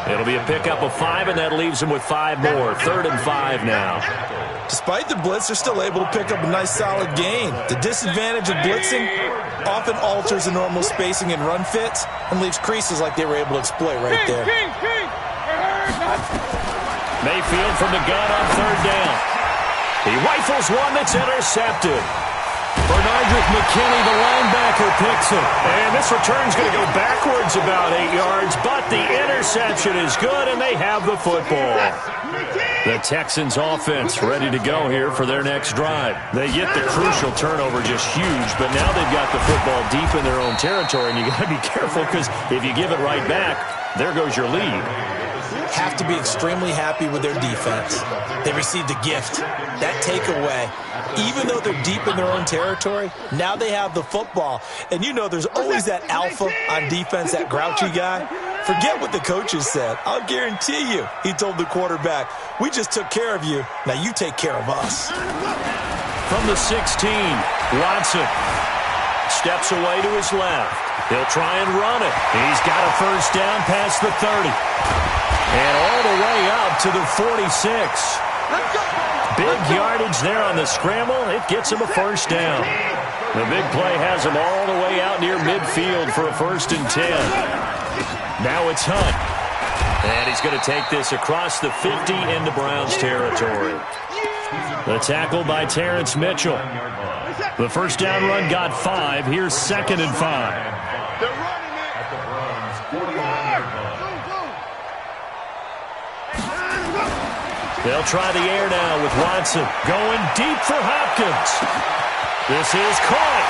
It'll be a pickup of 5, and that leaves him with 5 more. 3rd and 5 now. Despite the blitz, they're still able to pick up a nice, solid gain. The disadvantage of blitzing often alters the normal spacing and run fits and leaves creases like they were able to exploit right there. Mayfield from the gun on 3rd down. He rifles one that's intercepted. Bernardrick McKinney, the linebacker, picks it. And this return's going to go backwards about 8 yards, but the interception is good, and they have the football. The Texans offense ready to go here for their next drive. They get the crucial turnover, just huge, but now they've got the football deep in their own territory, and you got to be careful because if you give it right back, there goes your lead. Have to be extremely happy with their defense. They received a gift. That takeaway, even though they're deep in their own territory, now they have the football. And you know there's always that alpha on defense, that grouchy guy. Forget what the coaches said. I'll guarantee you, he told the quarterback, we just took care of you. Now you take care of us. From the 16, Watson steps away to his left. He'll try and run it. He's got a first down past the 30. And all the way up to the 46. Big yardage there on the scramble. It gets him a first down. The big play has him all the way out near midfield for a 1st and 10. Now it's Hunt. And he's going to take this across the 50 into Browns territory. The tackle by Terrence Mitchell. The first down run got 5. Here's 2nd and 5. They'll try the air now with Watson going deep for Hopkins. This is caught.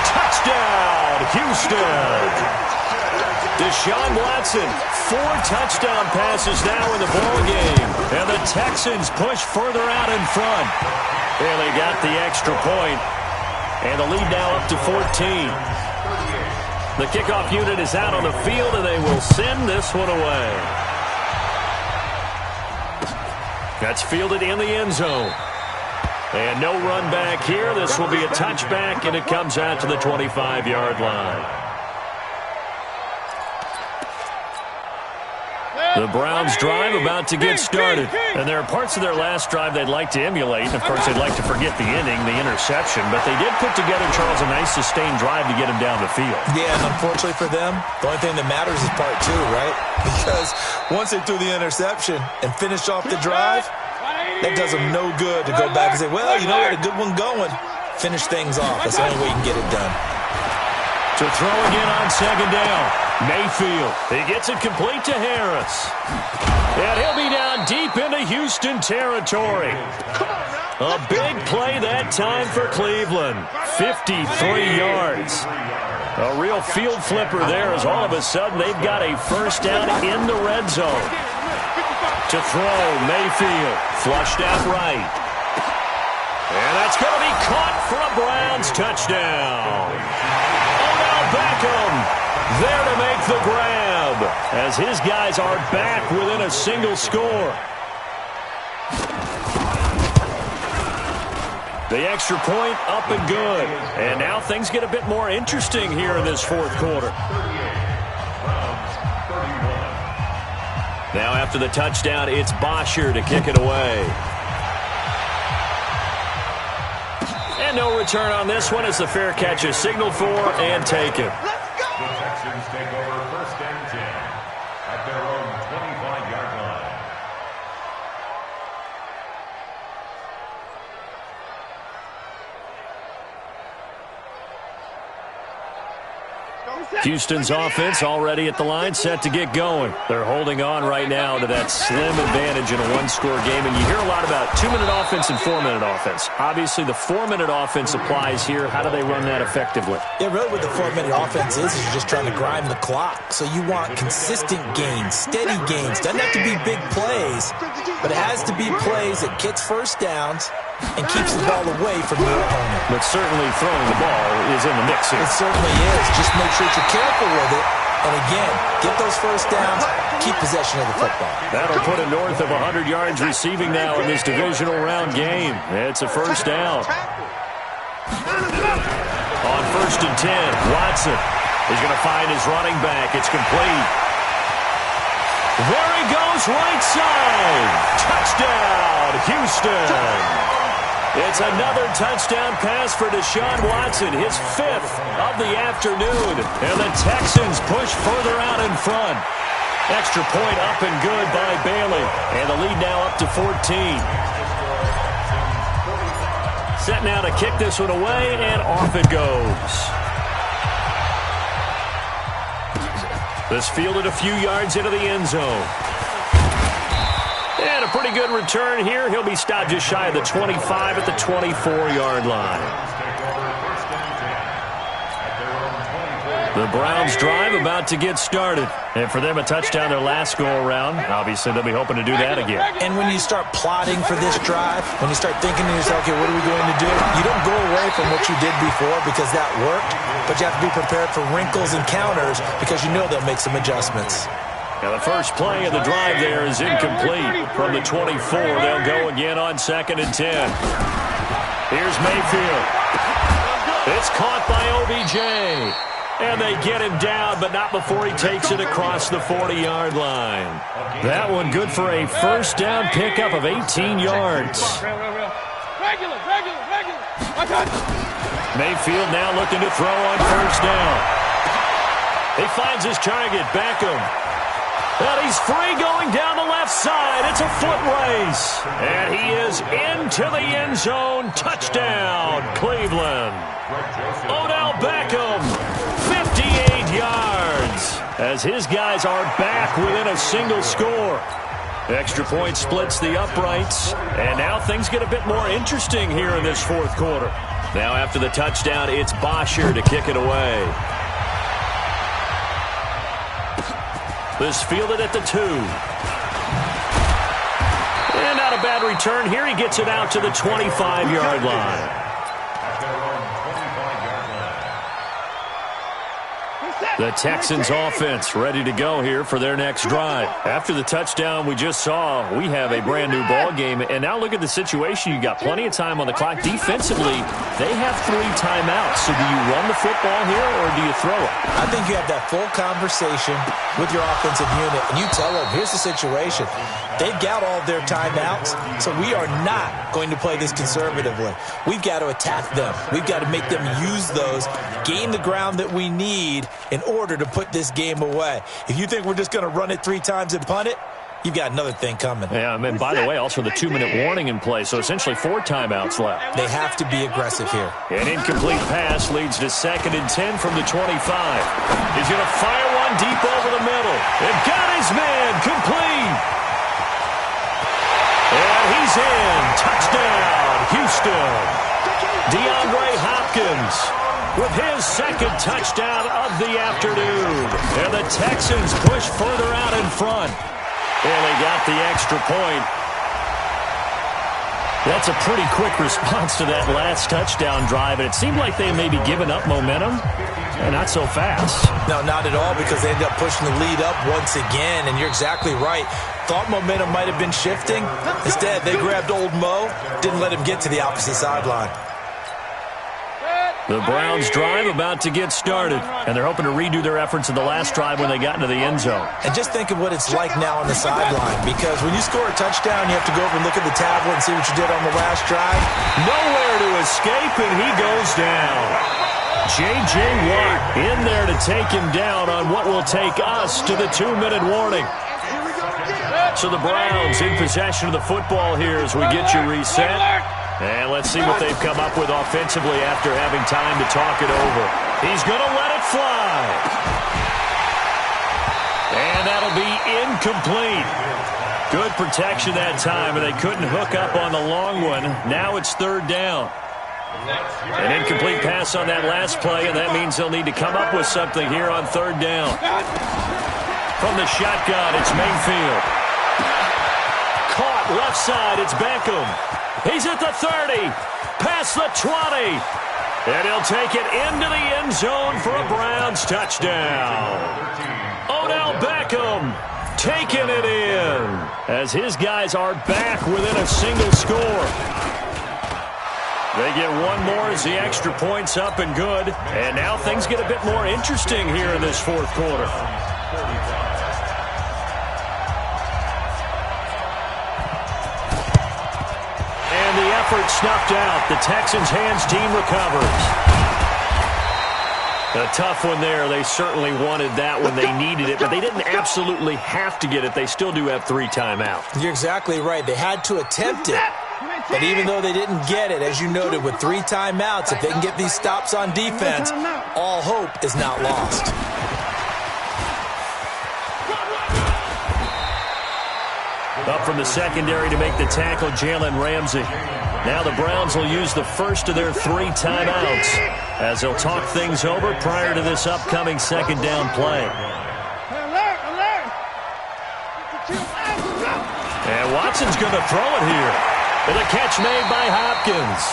Touchdown, Houston. Deshaun Watson, 4 touchdown passes now in the ballgame. And the Texans push further out in front. And they got the extra point. And the lead now up to 14. The kickoff unit is out on the field, and they will send this one away. That's fielded in the end zone. And no run back here. This will be a touchback, and it comes out to the 25-yard line. The Browns drive about to get started. And there are parts of their last drive they'd like to emulate. And, of course, they'd like to forget the ending, the interception. But they did put together, Charles, a nice sustained drive to get him down the field. Yeah, and unfortunately for them, the only thing that matters is part 2, right? Because once they threw the interception and finished off the drive, that does them no good to go back and say, well, you know, we had a good one going. Finish things off. That's the only way you can get it done. To throw again on 2nd down. Mayfield. He gets it complete to Harris. And he'll be down deep into Houston territory. A big play that time for Cleveland. 53 yards. A real field flipper there as all of a sudden they've got a first down in the red zone. To throw, Mayfield. Flushed out right. And that's going to be caught for a Browns touchdown. Beckham there to make the grab as his guys are back within a single score. The extra point up and good. And now things get a bit more interesting here in this 4th quarter. Now after the touchdown, it's Bosher to kick it away. And no return on this one as the fair catch is signaled for and taken. The Texans take over 1st and 10 at their own 25-yard line. Houston's offense already at the line, set to get going. They're holding on right now to that slim advantage in a one-score game. And you hear a lot about 2-minute offense and 4-minute offense. Obviously, the 4-minute offense applies here. How do they run that effectively? Yeah, really what the 4-minute offense is you're just trying to grind the clock. So you want consistent gains, steady gains. Doesn't have to be big plays, but it has to be plays that gets first downs and keeps the ball away from your opponent. But certainly throwing the ball is in the mix here. It certainly is. Just make sure that you're careful with it. And again, get those first downs, keep possession of the football. That'll put it north of 100 yards receiving now in this divisional round game. It's a first down. On 1st and 10, Watson is going to find his running back. It's complete. There he goes, right side. Touchdown, Houston. It's another touchdown pass for Deshaun Watson, his 5th of the afternoon. And the Texans push further out in front. Extra point up and good by Bailey. And the lead now up to 14. Set now to kick this one away, and off it goes. This fielded a few yards into the end zone. And a pretty good return here. He'll be stopped just shy of the 25 at the 24-yard line. The Browns drive about to get started. And for them, a touchdown their last go-around. Obviously, they'll be hoping to do that again. And when you start plotting for this drive, when you start thinking to yourself, okay, what are we going to do? You don't go away from what you did before because that worked, but you have to be prepared for wrinkles and counters because you know they'll make some adjustments. Now, the first play of the drive there is incomplete. From the 24, they'll go again on 2nd and 10. Here's Mayfield. It's caught by OBJ. And they get him down, but not before he takes it across the 40-yard line. That one good for a first down pickup of 18 yards. Mayfield now looking to throw on first down. He finds his target, Beckham. And he's free going down the left side. It's a foot race. And he is into the end zone. Touchdown, Cleveland. Odell Beckham, 58 yards. As his guys are back within a single score. Extra point splits the uprights. And now things get a bit more interesting here in this 4th quarter. Now after the touchdown, it's Bosher to kick it away. This fielded at the 2. And not a bad return here. He gets it out to the 25-yard line. The Texans offense ready to go here for their next drive. After the touchdown we just saw, we have a brand new ball game. And now look at the situation. You got plenty of time on the clock. Defensively, they have 3 timeouts. So do you run the football here or do you throw it? I think you have that full conversation with your offensive unit, and you tell them, here's the situation. They've got all their timeouts, so we are not going to play this conservatively. We've got to attack them. We've got to make them use those, gain the ground that we need in order to put this game away. If you think we're just going to run it 3 times and punt it, you've got another thing coming. Yeah, and by the way, also the 2-minute warning in play, so essentially 4 timeouts left. They have to be aggressive here. An incomplete pass leads to 2nd and 10 from the 25. He's going to fire one deep over the middle. And got his man complete. And he's in. Touchdown, Houston. DeAndre Hopkins with his 2nd touchdown of the afternoon. And the Texans push further out in front. And they got the extra point. That's a pretty quick response to that last touchdown drive. And it seemed like they may be giving up momentum. And not so fast. No, not at all, because they ended up pushing the lead up once again. And you're exactly right. Thought momentum might have been shifting. Instead, they grabbed old Mo, didn't let him get to the opposite sideline. The Browns drive about to get started, and they're hoping to redo their efforts in the last drive when they got into the end zone. And just think of what it's like now on the sideline, because when you score a touchdown, you have to go over and look at the tablet and see what you did on the last drive. Nowhere to escape, and he goes down. J.J. Watt in there to take him down on what will take us to the 2-minute warning. So the Browns in possession of the football here as we get you reset. And let's see what they've come up with offensively after having time to talk it over. He's going to let it fly. And that'll be incomplete. Good protection that time, and they couldn't hook up on the long one. Now it's third down. An incomplete pass on that last play, and that means they'll need to come up with something here on third down. From the shotgun, it's Mayfield. Caught left side, it's Beckham. He's at the 30, past the 20, and he'll take it into the end zone for a Browns touchdown. Odell Beckham taking it in as his guys are back within a single score. They get one more as the extra point's up and good, and now things get a bit more interesting here in this fourth quarter. Snuffed out. The Texans' hands team recovers. A tough one there. They certainly wanted that when they needed it, but they didn't absolutely have to get it. They still do have 3 timeouts. You're exactly right. They had to attempt it. But even though they didn't get it, as you noted, with 3 timeouts, if they can get these stops on defense, all hope is not lost. Up from the secondary to make the tackle, Jalen Ramsey. Now the Browns will use the first of their 3 timeouts as they'll talk things over prior to this upcoming second down play. And Watson's going to throw it here. And a catch made by Hopkins.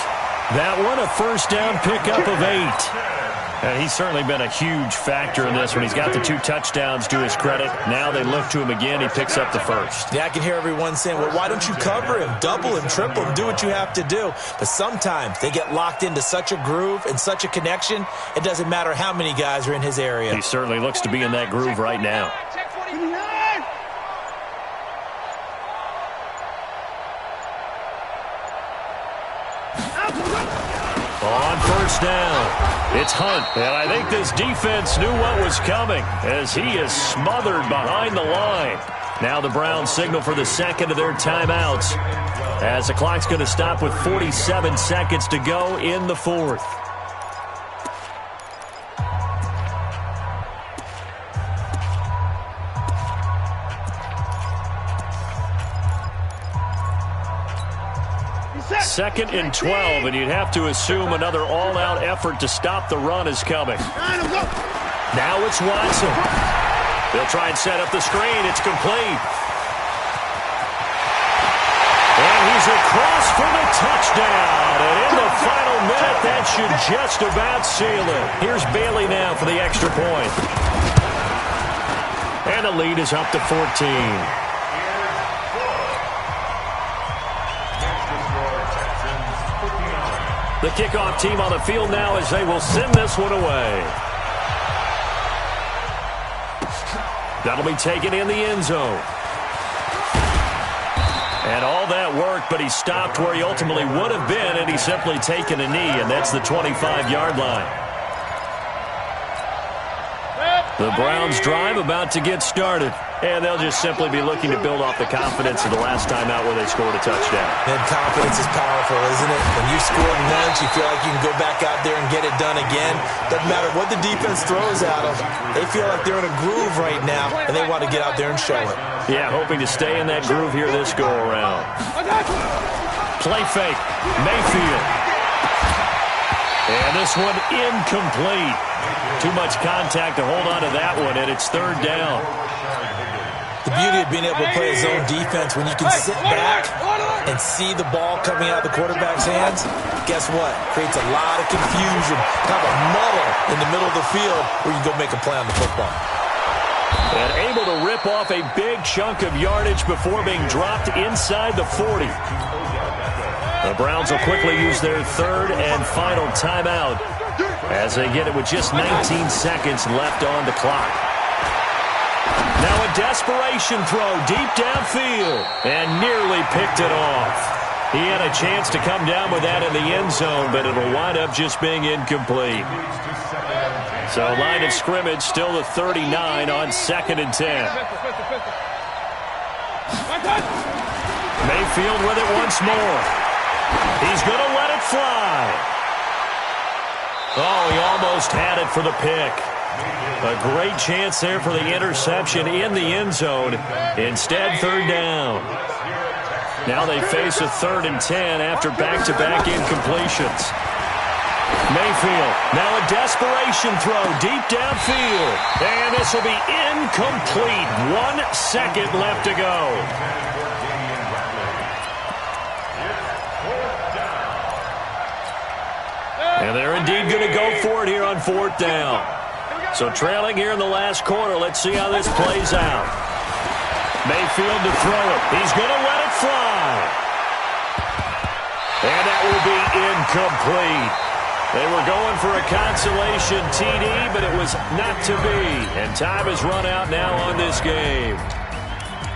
That one, a first down pickup of 8. And he's certainly been a huge factor in this when he's got the 2 touchdowns to his credit. Now they look to him again. He picks up the first. Yeah, I can hear everyone saying, well, why don't you cover him? Double him, triple him, do what you have to do. But sometimes they get locked into such a groove and such a connection, it doesn't matter how many guys are in his area. He certainly looks to be in that groove right now. On first down, it's Hunt, and I think this defense knew what was coming as he is smothered behind the line. Now the Browns signal for the second of their timeouts as the clock's going to stop with 47 seconds to go in the fourth. Second and 12, and you'd have to assume another all-out effort to stop the run is coming. Now it's Watson. They'll try and set up the screen. It's complete. And he's across for the touchdown. And in the final minute, that should just about seal it. Here's Bailey now for the extra point. And the lead is up to 14. The kickoff team on the field now as they will send this one away. That'll be taken in the end zone. And all that work, but he stopped where he ultimately would have been, and he's simply taken a knee, and that's the 25-yard line. The Browns drive about to get started, and they'll just simply be looking to build off the confidence of the last time out where they scored a touchdown. And confidence is powerful, isn't it? When you scored once, you feel like you can go back out there and get it done again. Doesn't matter what the defense throws at them. They feel like they're in a groove right now, and they want to get out there and show it. Yeah, hoping to stay in that groove here this go-around. Play fake. Mayfield. And this one incomplete. Too much contact to hold on to that one, and it's third down. The beauty of being able to play a zone defense when you can sit back and see the ball coming out of the quarterback's hands, guess what? Creates a lot of confusion, kind of a muddle in the middle of the field where you can go make a play on the football. And able to rip off a big chunk of yardage before being dropped inside the 40. The Browns will quickly use their third and final timeout as they get it with just 19 seconds left on the clock. Now a desperation throw deep downfield and nearly picked it off. He had a chance to come down with that in the end zone, but it'll wind up just being incomplete. So line of scrimmage still the 39 on 2nd and 10. Mayfield with it once more. He's going to let it fly. Oh, he almost had it for the pick. A great chance there for the interception in the end zone. Instead, third down. Now they face a 3rd and 10 after back-to-back incompletions. Mayfield, now a desperation throw deep downfield. And this will be incomplete. 1 second left to go. And they're indeed going to go for it here on 4th down. So trailing here in the last quarter. Let's see how this plays out. Mayfield to throw it. He's going to let it fly. And that will be incomplete. They were going for a consolation TD, but it was not to be. And time has run out now on this game.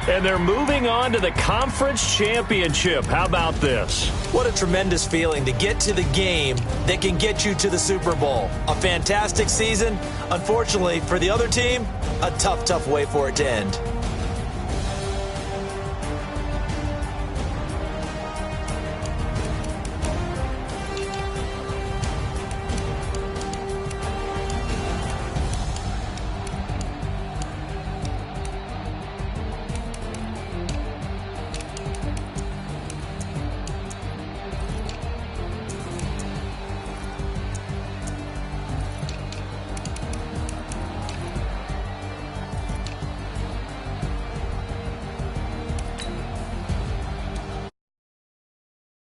And they're moving on to the conference championship. How about this? What a tremendous feeling to get to the game that can get you to the Super Bowl. A fantastic season. Unfortunately, for the other team, a tough way for it to end.